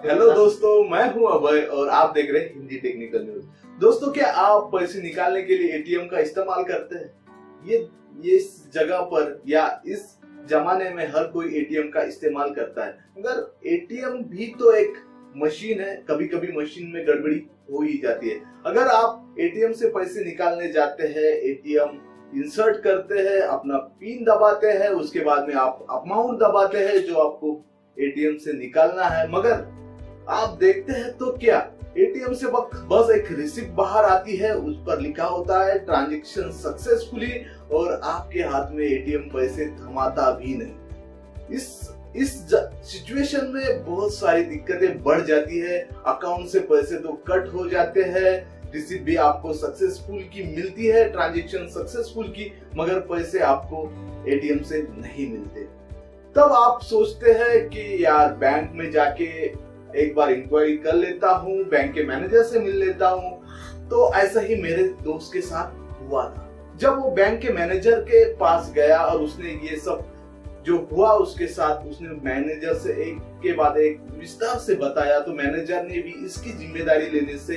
Hello दोस्तों, मैं हूं अभय और आप देख रहे हैं हिंदी टेक्निकल न्यूज। दोस्तों, क्या आप पैसे निकालने के लिए एटीएम का इस्तेमाल करते हैं? ये इस जगह पर या इस जमाने में हर कोई एटीएम का इस्तेमाल करता है, मगर एटीएम भी तो एक मशीन है। कभी कभी मशीन में गड़बड़ी हो ही जाती है। अगर आप एटीएम से पैसे निकालने जाते हैं, एटीएम इंसर्ट करते हैं, अपना पिन दबाते हैं, उसके बाद में आप अमाउंट दबाते हैं जो आपको एटीएम से निकालना है, मगर आप देखते हैं तो क्या एटीएम से बस एक रिसिप्ट बाहर आती है, उस पर लिखा होता है ट्रांजैक्शन सक्सेसफुली, और आपके हाथ में एटीएम पैसे थमाता भी नहीं। इस सिचुएशन में बहुत सारी दिक्कतें बढ़ जाती है। अकाउंट से पैसे तो कट हो जाते हैं, रिसिप्ट भी आपको सक्सेसफुल की मिलती है, ट्रांजैक्शन सक्सेसफुल की, मगर पैसे आपको एटीएम से नहीं मिलते। तब आप सोचते हैं कि यार बैंक में जाके एक बार इंक्वायरी कर लेता हूँ, बैंक के मैनेजर से मिल लेता हूँ। तो ऐसा ही मेरे दोस्त के साथ हुआ था। जब वो बैंक के मैनेजर के पास गया और उसने ये सब जो हुआ उसके साथ, उसने मैनेजर से एक के बाद एक विस्तार से बताया, तो मैनेजर ने भी इसकी जिम्मेदारी लेने से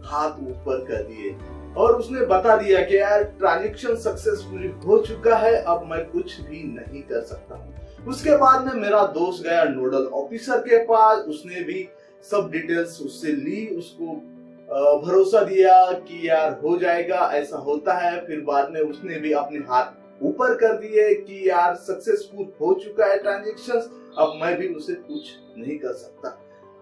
हाथ ऊपर कर दिए और उसने बता दिया कि यार ट्रांजैक्शन सक्सेसफुली हो चुका है, अब मैं कुछ भी नहीं कर सकता हूँ। उसके बाद में मेरा दोस्त गया नोडल ऑफिसर के पास, उसने भी सब डिटेल्स उससे ली, उसको भरोसा दिया कि यार हो जाएगा, ऐसा होता है। फिर बाद में उसने भी अपने हाथ ऊपर कर दिए कि यार सक्सेसफुल हो चुका है ट्रांजैक्शंस, अब मैं भी उसे कुछ नहीं कर सकता।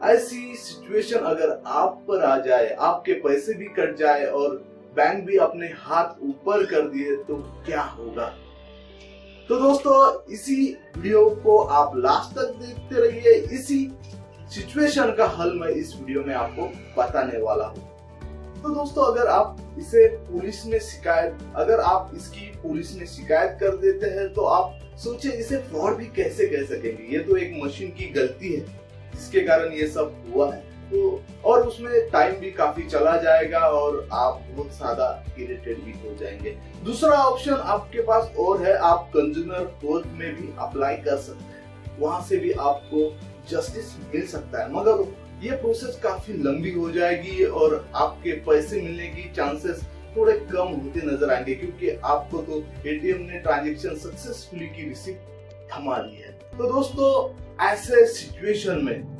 ऐसी सिचुएशन अगर आप पर आ जाए, आपके पैसे भी कट जाए और बैंक भी अपने हाथ ऊपर कर दिए, तो क्या होगा? तो दोस्तों, इसी वीडियो को आप लास्ट तक देखते रहिए। इसी सिचुएशन का हल मैं इस वीडियो में आपको बताने वाला हूँ। तो दोस्तों, अगर आप इसकी पुलिस में शिकायत कर देते हैं, तो आप सोचे इसे फ्रॉड भी कैसे कह सकेंगे? ये तो एक मशीन की गलती है जिसके कारण ये सब हुआ है। तो और उसमें टाइम भी काफी चला जाएगा और आप बहुत ज्यादा इरिटेट भी हो जाएंगे। दूसरा ऑप्शन आपके पास और है, आप कंज्यूमर कोर्ट में भी अप्लाई कर सकते हैं, वहां से भी आपको जस्टिस मिल सकता है, मगर ये प्रोसेस काफी लंबी हो जाएगी और आपके पैसे मिलने की चांसेस थोड़े कम होते नजर आएंगे, क्योंकि आपको तो एटीएम ने ट्रांजैक्शन सक्सेसफुली की रिसिप्ट थमा दी है। तो दोस्तों, ऐसे सिचुएशन में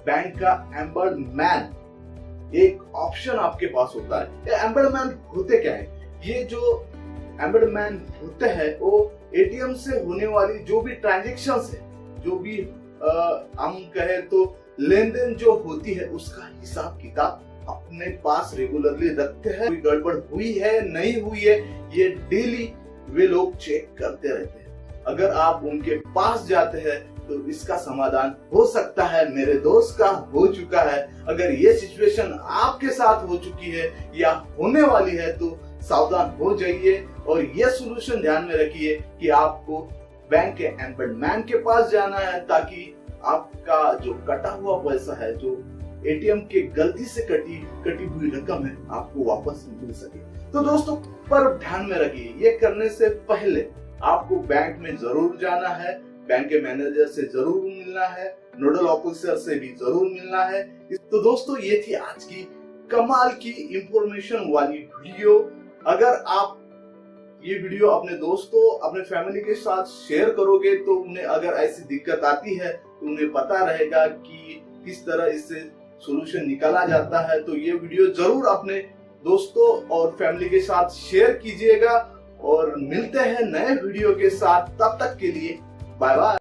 बैंक का एम्बर्ड मैन एक ऑप्शन आपके पास होता है। ये एम्बर्ड मैन होते क्या है? ये जो एम्बर्ड मैन होते हैं वो एटीएम से होने वाली जो भी ट्रांजैक्शंस है, जो भी हम कहे तो लेन देन जो होती है, उसका हिसाब किताब अपने पास रेगुलरली रखते हैं। कोई गड़बड़ हुई है नहीं हुई है, ये डेली वे लोग चेक करते रहते हैं। अगर आप उनके पास जाते हैं तो इसका समाधान हो सकता है। मेरे दोस्त का हो चुका है। अगर ये सिचुएशन आपके साथ हो चुकी है या होने वाली है, तो सावधान हो जाइए और ये सॉल्यूशन ध्यान में रखिए कि आपको बैंक के एम्बर्ड मैन के पास जाना है, ताकि आपका जो कटा हुआ पैसा है, जो एटीएम के गलती से कटी हुई रकम है, आपको वापस मिल सके। तो दोस्तों, पर ध्यान में रखिए, ये करने से पहले आपको बैंक में जरूर जाना है, बैंक के मैनेजर से जरूर मिलना है, नोडल ऑफिसर से भी जरूर मिलना है। तो दोस्तों, ये थी आज की कमाल की इंफॉर्मेशन वाली वीडियो। अगर आप ये वीडियो अपने दोस्तों, अपने फैमिली के साथ शेयर करोगे, तो उन्हें अगर ऐसी दिक्कत आती है तो उन्हें पता रहेगा कि किस तरह इससे सॉल्यूशन निकाला जाता है। तो ये वीडियो जरूर अपने दोस्तों और फैमिली के साथ शेयर कीजिएगा और मिलते हैं नए वीडियो के साथ। तब तक के लिए बाय बाय।